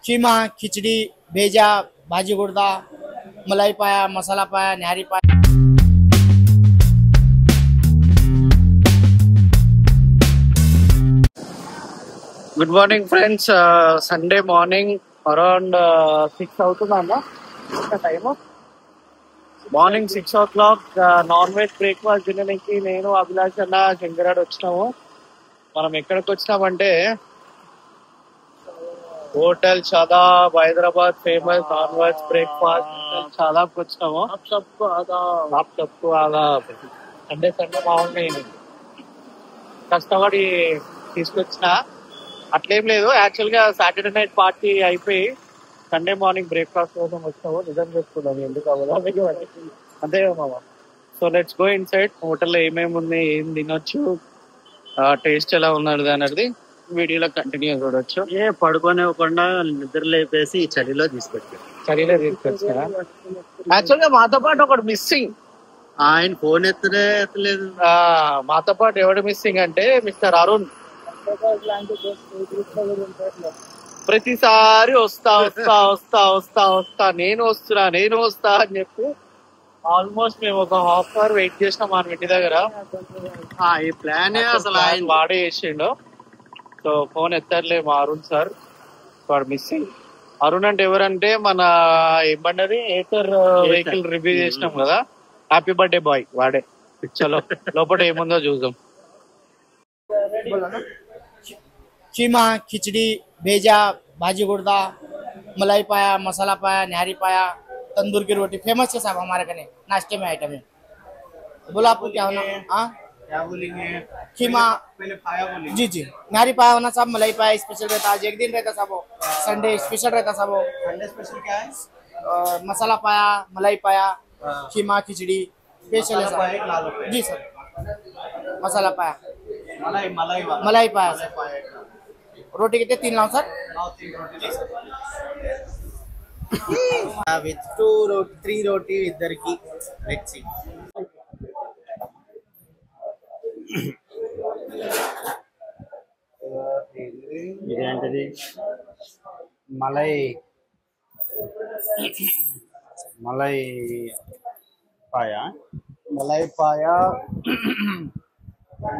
कीमा, खिचड़ी, भेजा, भाजी गुर्दा, मलाई पाया, मसाला paya, nihari paya. Good morning friends. Sunday morning around 6 అవుతుందన్న time. Morning 6 o'clock non veg breakfast తినడానికి నేను అభిలాష్ అన్న శంకరాడు వచ్చినాము. మనం ఎక్కడికి వచ్చినామంటే hotel Shadab, Hyderabad famous non veg breakfast షాదాబ్కి వచ్చినాము. సండే బాగుంది, కష్టపడి తీసుకొచ్చిన. అట్లేం లేదు, యాక్చువల్ గా సాటర్డే నైట్ పార్టీ అయిపోయి సండే మార్నింగ్ బ్రేక్ఫాస్ట్ కోసం వచ్చినాము. నిజం చెప్పుకున్నాం, ఎందుకు అవ్వదా అంతే మామ. So let's go inside. హోటల్లో ఏమేమి ఉంది, ఏం తినొచ్చు, టేస్ట్ ఎలా ఉన్నది అనేది వీడియోలో కంటిన్యూ చూడొచ్చు. పడుకోనివ్వకుండా నిద్ర లేపేసి చలిలో తీసుకొచ్చారు. చలిలో తీసుకొచ్చా. యాక్చువల్ గా మాతో పాటు ఒకటి మిస్సింగ్. ఆయన ఫోన్ ఎత్తలేదు. మాతో పాటు ఎవడు మిస్సింగ్ అంటే మిస్టర్ అరుణ్. ప్రతిసారి వస్తా వస్తా వస్తా వస్తా వస్తా నేను వస్తా అని చెప్పి ఆల్మోస్ట్ మేము ఒక హాఫ్ అవర్ వెయిట్ చేసినాం మన ఇంటి దగ్గర. ఈ ప్లాన్ అసలు ఆయన వాడే చేసిండు. సో ఫోన్ ఎత్తర్లే మా అరుణ్ సార్, వాడు మిస్సింగ్. అరుణ్ అంటే ఎవరంటే మన ఏమన్నది ఏటర్ వెహికల్ రివ్యూ చేసినాం కదా, హ్యాపీ బర్త్డే బాయ్ వాడే. చలో లోపల ఏముందో చూద్దాం. कीमा, खिचड़ी, भेजा, भाजी गुर्दा, मलाई पाया, मसाला पाया, न्यारी पाया, तंदूर की रोटी फेमस है साहब हमारे कने नाश्ते में आइटम है। बोला आपको क्या होना? हाँ क्या बोलेंगे? कीमा पहले पाया बोलेंगे। जी न्यारी पाया होना साहब, मलाई पाया स्पेशल रहता, आज एक दिन रहता साहब, संडे स्पेशल रहता साहब। संडे स्पेशल क्या है? मसाला पाया, मलाई पाया, कीमा, खिचड़ी स्पेशल है साहब। जी सर, मसाला पाया, मलाई पाया सर। रोटी कितने 3 लाओ सर? విత్ 2 రోటీ 3 రోటీ ఇద్దరికి. Let's see. ఇదేంటిది? మలై పాయ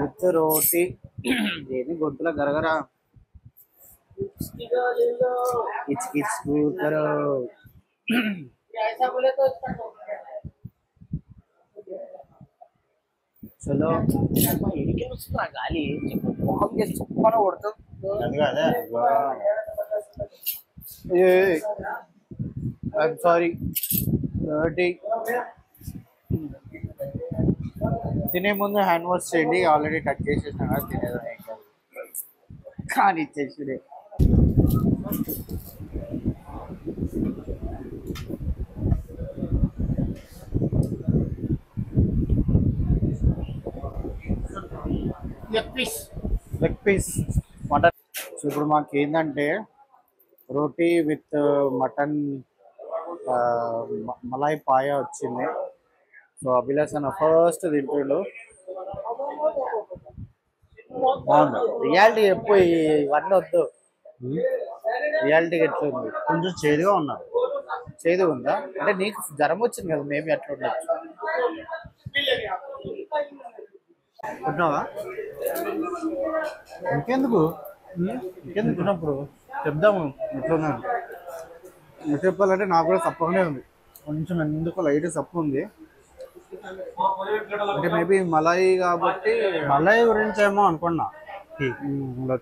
విత్ రోటీ. ఏది గొంతులో గరగరా కరో. చలో గాలి చెప్పన కొడుతుంది. I'm sorry. తినే ముందు హ్యాండ్ వాష్ చేయండి. ఆల్రెడీ టచ్ చేసేసిన కదా, తినేదా కానీ ఇచ్చేసి. Leg piece mutton. సో ఇప్పుడు మాకు ఏంటంటే రోటీ విత్ మటన్ మలాయ్ పాయ వచ్చింది. సో అభిలాష్ అన్న ఫస్ట్ తింటుండు. బాగుంది. రియాలిటీ చెప్పు, ఇవన్నీ వద్దు. రియాలిటీ ఎట్లుంది? కొంచెం చేదుగా ఉన్నా. చేదు ఉందా అంటే నీకు జ్వరం వచ్చింది కదా, మేబీ అట్లా ఉండొచ్చు. ఉంటున్నావా? ఇంకెందుకు ఉన్నప్పుడు చెప్దాము ఎట్లున్నాను. ఎట్లా చెప్పాలంటే నాకు కూడా సప్పగానే ఉంది, కొంచెం ఎందుకు లైట్ సప్పు ఉంది. అంటే మేబీ మలాయి కాబట్టి, మలాయి గురించి ఏమో అనుకున్నా,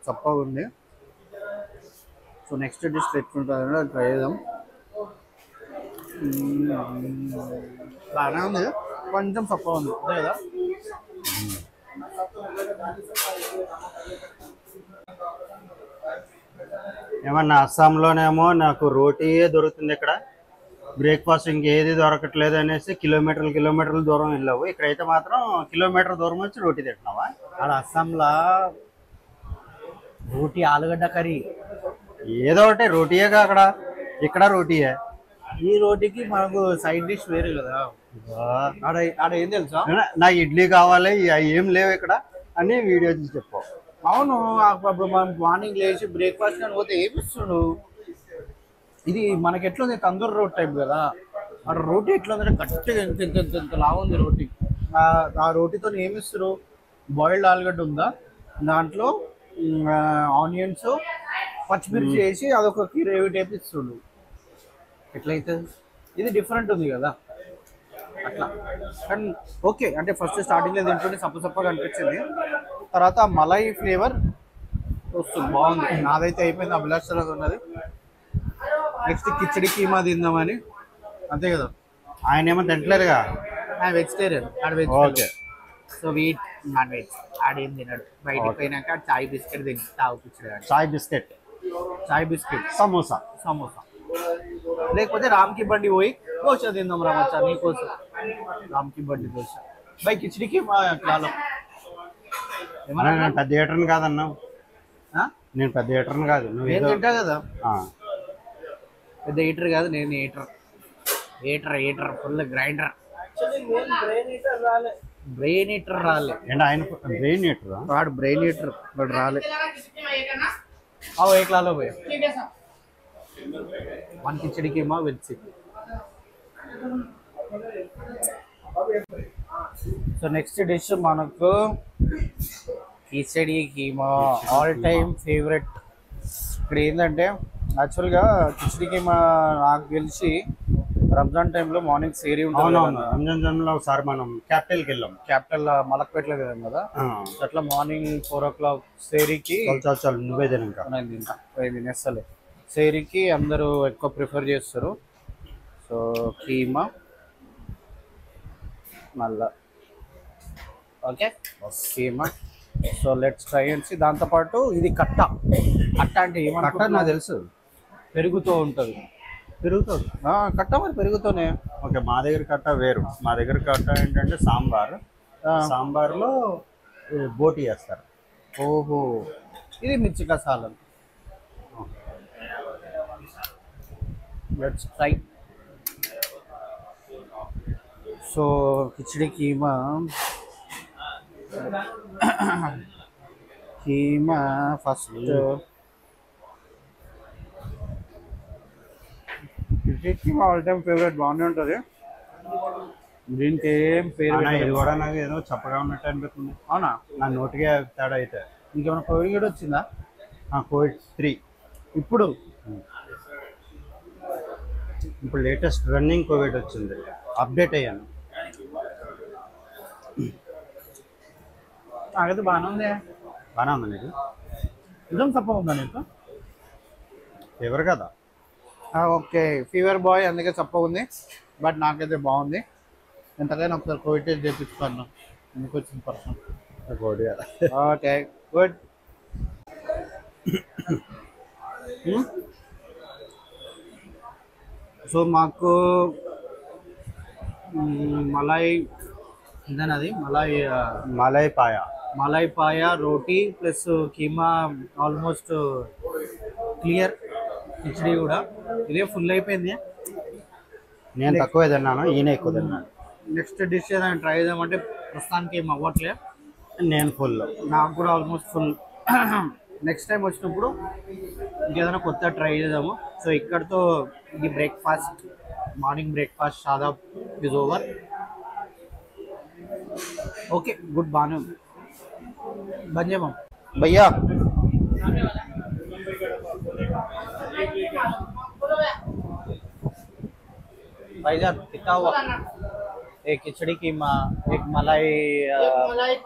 చప్పగా ఉంది. సో నెక్స్ట్ డిష్ ఎట్లుంటుందో ట్రై చేద్దాం. బాగానే ఉంది, కొంచెం చప్పగా ఉంది అంతే కదా. ఏమన్నా అస్సాంలోనేమో నాకు రోటీయే దొరుకుతుంది, ఇక్కడ బ్రేక్ఫాస్ట్ ఇంకేది దొరకట్లేదు అనేసి కిలోమీటర్లు దూరం వెళ్ళావు. ఇక్కడైతే మాత్రం కిలోమీటర్ దూరం వచ్చి రోటీ తింటున్నావా? అక్కడ అస్సాంలో రోటీ ఆలుగడ్డ కర్రీ ఏదో ఒకటి రోటీయేగా అక్కడ, ఇక్కడ రోటీయే. ఈ రోటీకి మనకు సైడ్ డిష్ వేరే కదా. ఆడ ఏం తెలుసా, నాకు ఇడ్లీ కావాలి ఏం లేవు ఇక్కడ అని వీడియో చూసి చెప్పు. అవును, అప్పుడు మనం మార్నింగ్ లేచి బ్రేక్ఫాస్ట్ అని పోతే ఏమి ఇస్తుండు? ఇది మనకి ఎట్లా ఉంది తందూరి రోడ్ టైప్ కదా, ఆ రోటీ ఎట్లా ఉందంటే గట్టిగా ఎంత ఎంత ఎంత ఎంత లావు ఉంది రోటీ. ఆ రోటీతో ఏమి ఇస్తారు, బాయిల్డ్ ఆలుగడ్డ ఉందా, దాంట్లో ఆనియన్స్ పచ్చిమిర్చి వేసి అదొక గ్రేవీ టైప్ ఇస్తుండు. ఎట్లయితే ఇది డిఫరెంట్ ఉంది కదా అట్లా. కానీ ఓకే అంటే ఫస్ట్ స్టార్టింగ్లో తింటుంటే సప్పగా అనిపించింది, తర్వాత మలై ఫ్లేవర్ వస్తుంది, బాగుంది. నాదైతే అయిపోయింది, అభిలాష్ ఉన్నది. నెక్స్ట్ కిచడి కీమా తిందామని. అంతే కదా, ఆయన ఏమో తింటలేరుగా, ఆయన వెజిటేరియన్, ఆడ veg. Okay. So wheat non veg ఆడేం తినడు. బయటికి పోయినాక చాయ్ బిస్కెట్ తిని తాగుపించాడు. చాయ్ బిస్కెట్ సమోసా లేకపోతే రామ్కి బండి పోయి దోశ తిందాం రామచ్చా నీకోసం. రామ్కి బండి దోశ బై కిచడికి మా కాలం. నేను పెద్ద థియేటర్ని కాదన్నా, నేను పెద్ద థియేటర్ని కాదు, నేను తింటా కదా. పెద్ద హీటర్ కాదు, నేను heater full grinder. Brain heater రాలే. ఏంటి ఆయన బ్రెయిన్ హీటర్? వాడు బ్రెయిన్ హీటర్, వాడు రాలే. ఏక్లాలో పోయా 1 khichdi keema veg. So next dish మనకు khichdi keema, all time favourite. ఇక్కడ ఏంటంటే యాక్చువల్గా కిచడి కీమా నాకు తెలిసి రంజాన్ టైంలో మార్నింగ్ సేరీ ఉంటుంది. రంజాన్ టైంలో ఒకసారి మనం క్యాపిటల్కి వెళ్ళాం, క్యాపిటల్ మలక్పేటలో వెళ్ళాం కదా. అట్లా మార్నింగ్ 4 o'clock సేరీకి చాలు నువ్వే తినక తినేస్తలే. సేరీకి అందరూ ఎక్కువ ప్రిఫర్ చేస్తారు. సో కీమా మళ్ళా okay keema. So let's try and see. దాంతోపాటు ఇది కట్ట అంటే ఏమన్నా నాకు తెలుసు, పెరుగుతూ ఉంటుంది. కట్ట మరి పెరుగుతూనే. ఓకే, మా దగ్గర కట్ట వేరు. మా దగ్గర కట్ట ఏంటంటే సాంబార్లో బోటి వేస్తారు. ఓహో, ఇది మిర్చి కసాలం. Let's try. So khichdi keema first. Khichdi keema all time favourite, బాగానే ఉంటుంది. దీనికి ఏం పేరు? ఇది కూడా నాకు ఏదో చప్పగా ఉన్నట్టు అనిపిస్తుంది. అవునా? నా నోటికి తేడా అయితే. ఇంకేమైనా కోవిడ్ వచ్చిందా? COVID-3 ఇప్పుడు లేటెస్ట్ రన్నింగ్ కోవిడ్ వచ్చింది, అప్డేట్ అయ్యాను. నాకైతే బాగానే ఉంది. నీకు నిజం తప్ప ఉందా నీకు? ఫీవర్ కదా? ఓకే, ఫీవర్ బాయ్ అందుకే తప్ప ఉంది. బట్ నాకైతే బాగుంది. ఎంతకైనా ఒకసారి కోవిడ్ టెస్ట్ చేయించుకున్నాను, ఎందుకు వచ్చింది పర్సన్. Okay good. సో మాకు మలై ఇదనది మలై పాయ రోటీ plus keema almost clear. Khichdi కూడా ఇదే ఫుల్ అయిపోయింది. నేను తక్కువ తిన్నాను, ఈయన ఎక్కువ తిన్నాను. నెక్స్ట్ డిష్ ఏదైనా ట్రై చేద్దామంటే ప్రస్తుతానికి ఏం అవ్వట్లే. నేను ఫుల్, నాకు కూడా ఆల్మోస్ట్ ఫుల్. నెక్స్ట్ టైం వచ్చినప్పుడు ఇంకేదైనా కొత్త ట్రై చేద్దాము. సో ఇక్కడతో ఈ breakfast, morning breakfast Shadab is over. Okay good, బాగానే ఉంది. బంద్ చేయమా భయ్యా. भाईजान कितना हुआ? एक खिचड़ी कीमा, एक मलाई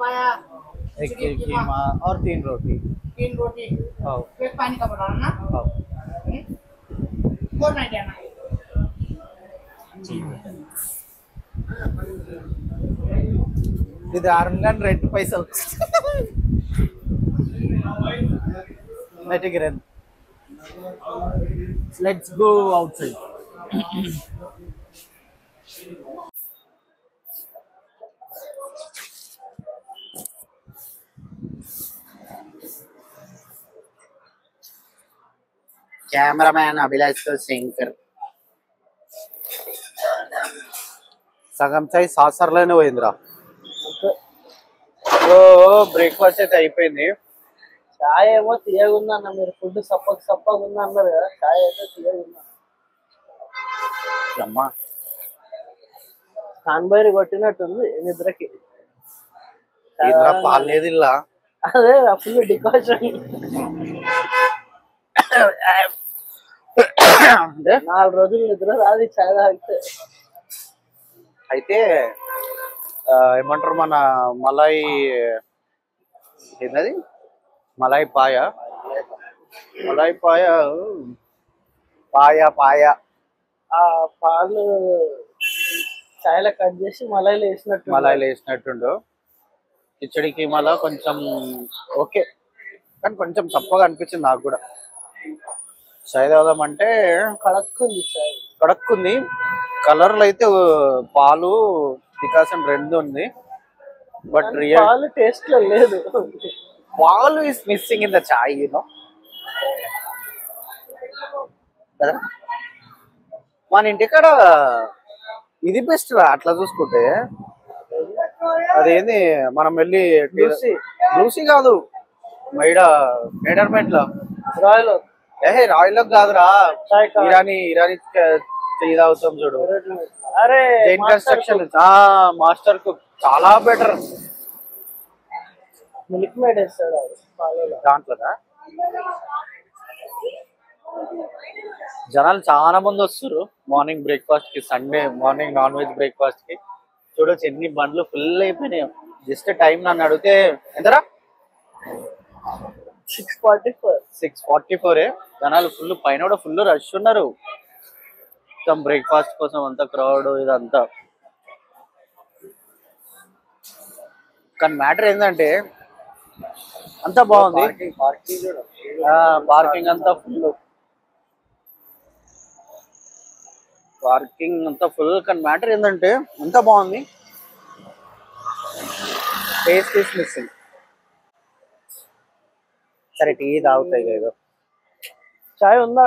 पाया, एक कीमा और 3 रोटी. एक पानी का बनाना ना. 490 आना. ఇది 602 పైసలు. Let's go outside. Cameraman Abhilash తో శంకర్. సగం చాయ్ సాసర్లోనే పోయిందిరా. బ్రేక్ఫాస్ట్ అయితే అయిపోయింది. చాయ్ ఏమో తీయగుందన్న, మీరు ఫుడ్ సప్పగా ఉందా అన్నారు కదా, చాయ్ అయితే తీయగుందా. అమ్మా కాన్బైరి కొట్టినట్టుంది నిద్రకి. పాలేదు ఇలా అదే ఫుల్ డికాషన్. 4 రోజులు నిద్ర రాదు చాయ్ తాగితే. అయితే ఏమంటారు మన మలాయి ఏంటది మలాయి పాయ పాయ ఆ పాలు చాయ్లో కట్ చేసి మలైలో వేసినట్టుండు. కిచడికి మళ్ళా కొంచెం ఓకే కానీ కొంచెం తప్పగా అనిపించింది నాకు కూడా. చాయ్ తాగుదామంటే కడక్కుంది చాయ్. కడక్కుంది. కలర్లు అయితే పాలు డికాషన్ రెండు ఉంది. బట్ రియల్ పాలు టేస్ట్ లో లేదు. పాలు is missing in the chai you know. మన ఇంటికాడ ఇది బెస్ట్ రా అట్లా చూసుకుంటే. అదేంది మనం వెళ్ళి లూసీ కాదు మేడర్మెంట్ లో రాయల్ రాయల్ కాదురా చాయ్ ఇరానీ టీ తాగుతాం చూడు. అరే జైన్ కన్స్ట్రక్షన్ మాస్టర్ కు చాలా బెటర్. మిల్క్ మేడ్ వేస్తాడు పాలలో. దాంట్లోనా జనాలు చాలా మంది వస్తారు మార్నింగ్ బ్రేక్ఫాస్ట్ కి. Sunday morning non veg breakfast కి చూడొచ్చు ఎన్ని బండ్లు ఫుల్ అయిపోయినాయి. జస్ట్ టైం నన్ను అడిగితే ఎంతరా 6:44 జనాలు ఫుల్ పైన కూడా ఫుల్ రష్ ఉన్నారు. మొత్తం బ్రేక్ఫాస్ట్ కోసం అంతా క్రౌడ్ ఇదంతా. కానీ మ్యాటర్ ఏంటంటే అంతా బాగుంది. పార్కింగ్ అంతా ఫుల్ కానీ మ్యాటర్ ఏంటంటే అంతా బాగుంది. Taste is missing. సరే టీ తాగుతాయి కదా. చాయ్ ఉందా?